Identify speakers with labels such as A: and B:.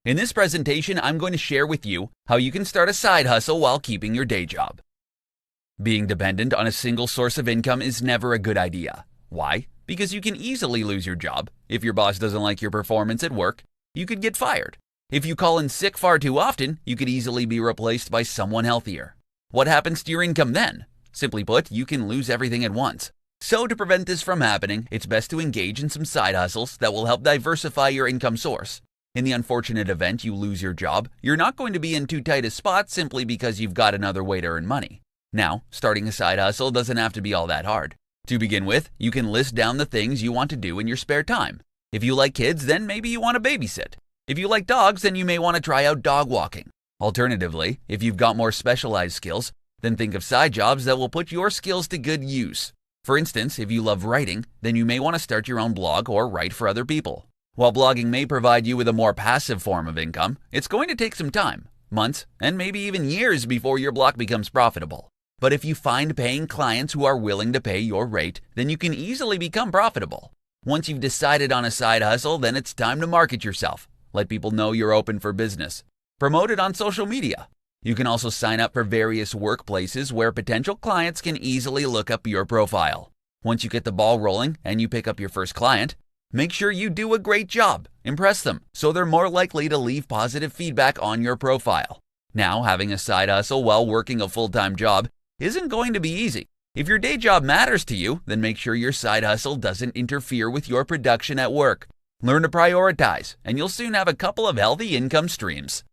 A: In this presentation, I'm going to share with you how you can start a side hustle while keeping your day job. Being dependent on a single source of income is never a good idea. Why? Because you can easily lose your job. If your boss doesn't like your performance at work, you could get fired. If you call in sick far too often, you could easily be replaced by someone healthier. What happens to your income then? Simply put, you can lose everything at once. So to prevent this from happening, it's best to engage in some side hustles that will help diversify your income source. In the unfortunate event you lose your job, you're not going to be in too tight a spot simply because you've got another way to earn money. Now, starting a side hustle doesn't have to be all that hard. To begin with, you can list down the things you want to do in your spare time. If you like kids, then maybe you want to babysit. If you like dogs, then you may want to try out dog walking. Alternatively, if you've got more specialized skills, then think of side jobs that will put your skills to good use. For instance, if you love writing, then you may want to start your own blog or write for other people. While blogging may provide you with a more passive form of income, it's going to take some time, months, and maybe even years before your blog becomes profitable. But if you find paying clients who are willing to pay your rate, then you can easily become profitable. Once you've decided on a side hustle, then it's time to market yourself. Let people know you're open for business. Promote it on social media. You can also sign up for various workplaces where potential clients can easily look up your profile. Once you get the ball rolling and you pick up your first client, make sure you do a great job. Impress them so they're more likely to leave positive feedback on your profile. Now, having a side hustle while working a full-time job isn't going to be easy. If your day job matters to you, then make sure your side hustle doesn't interfere with your production at work. Learn to prioritize, and you'll soon have a couple of healthy income streams.